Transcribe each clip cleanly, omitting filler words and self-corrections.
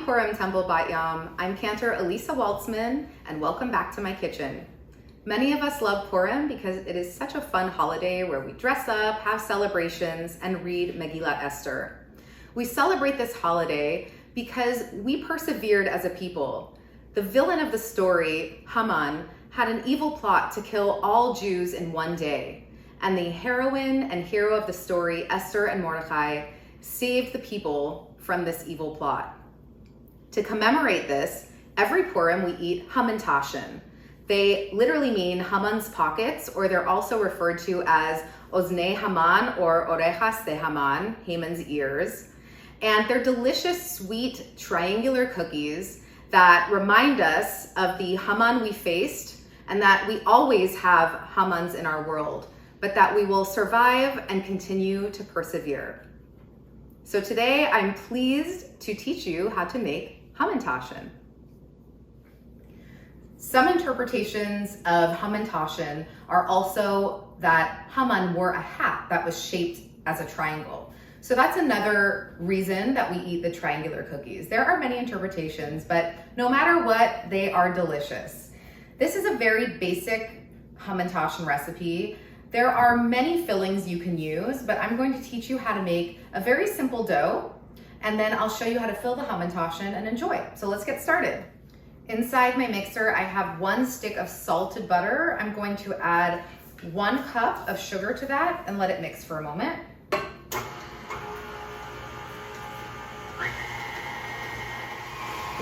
Purim Temple Bat Yam. I'm Cantor Elisa Waltzman, and welcome back to my kitchen. Many of us love Purim because it is such a fun holiday where we dress up, have celebrations, and read Megillat Esther. We celebrate this holiday because we persevered as a people. The villain of the story, Haman, had an evil plot to kill all Jews in one day, and the heroine and hero of the story, Esther and Mordecai, saved the people from this evil plot. To commemorate this, every Purim we eat Hamentaschen. They literally mean Haman's pockets, or they're also referred to as Oznei Haman or Orejas de Haman, Haman's ears. And they're delicious, sweet, triangular cookies that remind us of the Haman we faced, and that we always have Hamans in our world, but that we will survive and continue to persevere. So today I'm pleased to teach you how to make Hamentaschen. Some interpretations of Hamentaschen are also that Haman wore a hat that was shaped as a triangle. So that's another reason that we eat the triangular cookies. There are many interpretations, but no matter what, they are delicious. This is a very basic Hamentaschen recipe. There are many fillings you can use, but I'm going to teach you how to make a very simple dough, and then I'll show you how to fill the Hamentaschen and enjoy. So let's get started. Inside my mixer, I have 1 stick of salted butter. I'm going to add 1 cup of sugar to that and let it mix for a moment.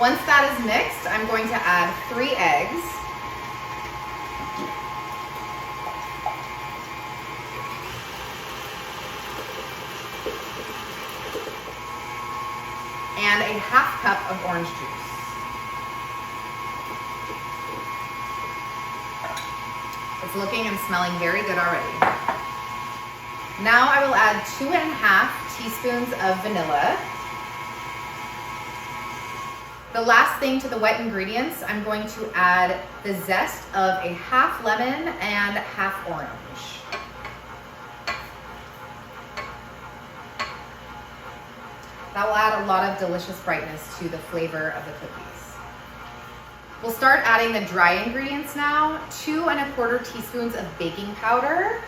Once that is mixed, I'm going to add 3 eggs. And a half cup of orange juice. It's looking and smelling very good already. Now I will add 2½ teaspoons of vanilla. The last thing to the wet ingredients, I'm going to add the zest of a half lemon and half orange. That will add a lot of delicious brightness to the flavor of the cookies. We'll start adding the dry ingredients now. 2¼ teaspoons of baking powder.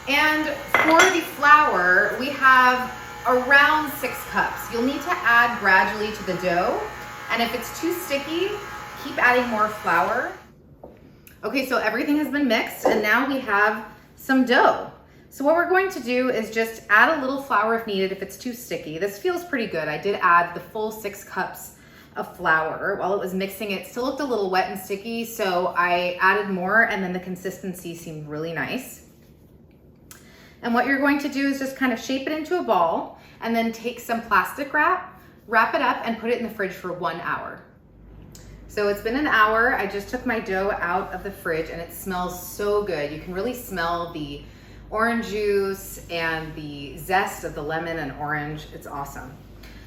And for the flour, we have around 6 cups. You'll need to add gradually to the dough. And if it's too sticky, keep adding more flour. Okay, so everything has been mixed and now we have some dough. So what we're going to do is just add a little flour if needed if it's too sticky. This feels pretty good. I did add the full 6 cups of flour. While it was mixing, it still looked a little wet and sticky, so I added more and then the consistency seemed really nice. And what you're going to do is just kind of shape it into a ball and then take some plastic wrap it up and put it in the fridge for 1 hour. So it's been an hour. I just took my dough out of the fridge and it smells so good. You can really smell the orange juice and the zest of the lemon and orange. It's awesome.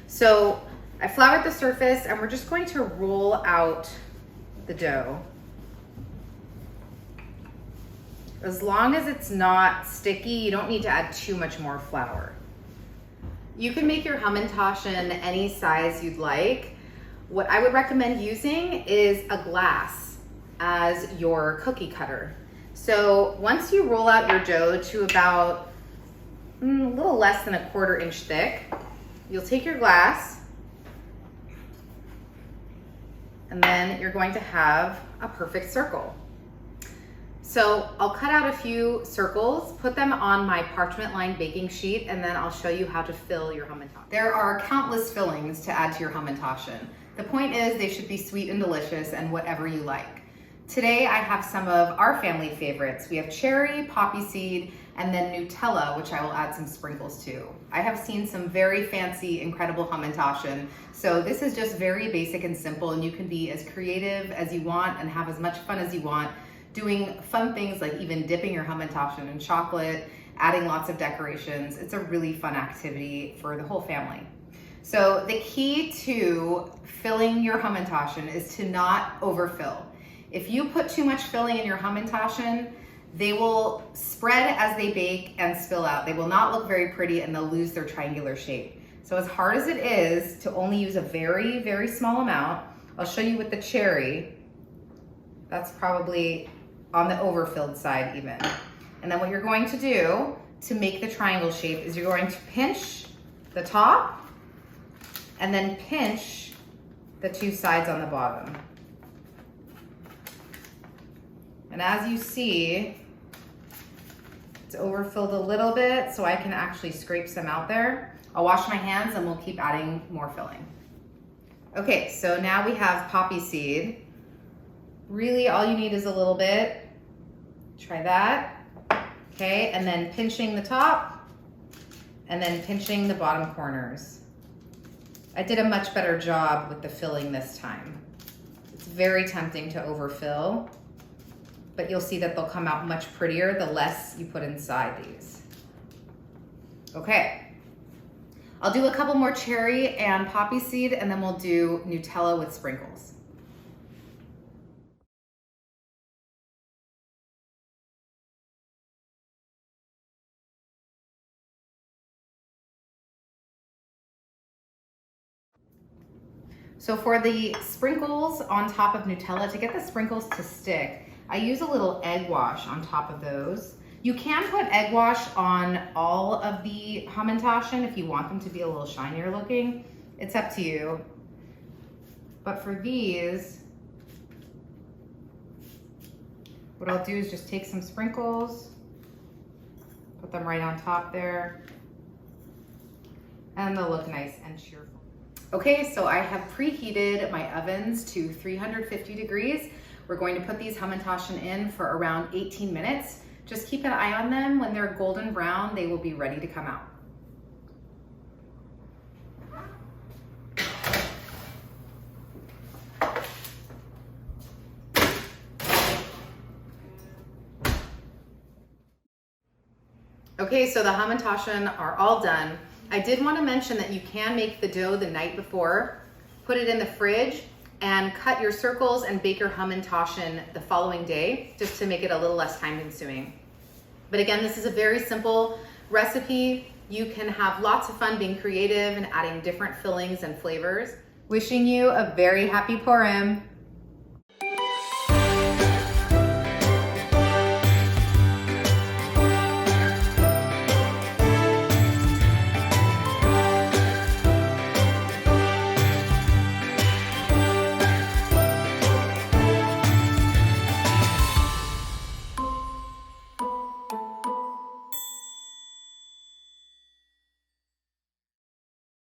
So I floured the surface and we're just going to roll out the dough. As long as it's not sticky, you don't need to add too much more flour. You can make your Hamentaschen any size you'd like. What I would recommend using is a glass as your cookie cutter. So once you roll out your dough to about a little less than 1/4 inch thick, you'll take your glass and then you're going to have a perfect circle. So I'll cut out a few circles, put them on my parchment lined baking sheet, and then I'll show you how to fill your Hamentaschen. There are countless fillings to add to your Hamentaschen. The point is they should be sweet and delicious and whatever you like. Today I have some of our family favorites. We have cherry, poppy seed, and then Nutella, which I will add some sprinkles to. I have seen some very fancy, incredible Hamentaschen. So this is just very basic and simple, and you can be as creative as you want and have as much fun as you want doing fun things like even dipping your Hamentaschen in chocolate, adding lots of decorations. It's a really fun activity for the whole family. So the key to filling your Hamentaschen is to not overfill. If you put too much filling in your Hamentaschen, they will spread as they bake and spill out. They will not look very pretty and they'll lose their triangular shape. So as hard as it is to only use a very, very small amount, I'll show you with the cherry. That's probably on the overfilled side even. And then what you're going to do to make the triangle shape is you're going to pinch the top and then pinch the two sides on the bottom. And as you see, it's overfilled a little bit, so I can actually scrape some out there. I'll wash my hands and we'll keep adding more filling. Okay, so now we have poppy seed. Really all you need is a little bit. Try that. Okay, and then pinching the top and then pinching the bottom corners. I did a much better job with the filling this time. It's very tempting to overfill, but you'll see that they'll come out much prettier the less you put inside these. Okay, I'll do a couple more cherry and poppy seed and then we'll do Nutella with sprinkles. So for the sprinkles on top of Nutella, to get the sprinkles to stick, I use a little egg wash on top of those. You can put egg wash on all of the Hamentaschen if you want them to be a little shinier looking. It's up to you. But for these, what I'll do is just take some sprinkles, put them right on top there, and they'll look nice and cheerful. Okay, so I have preheated my ovens to 350 degrees. We're going to put these Hamentaschen in for around 18 minutes. Just keep an eye on them. When they're golden brown, they will be ready to come out. Okay, so the Hamentaschen are all done. I did want to mention that you can make the dough the night before, put it in the fridge, and cut your circles and bake your Hamentaschen the following day, just to make it a little less time consuming. But again, this is a very simple recipe. You can have lots of fun being creative and adding different fillings and flavors. Wishing you a very happy Purim.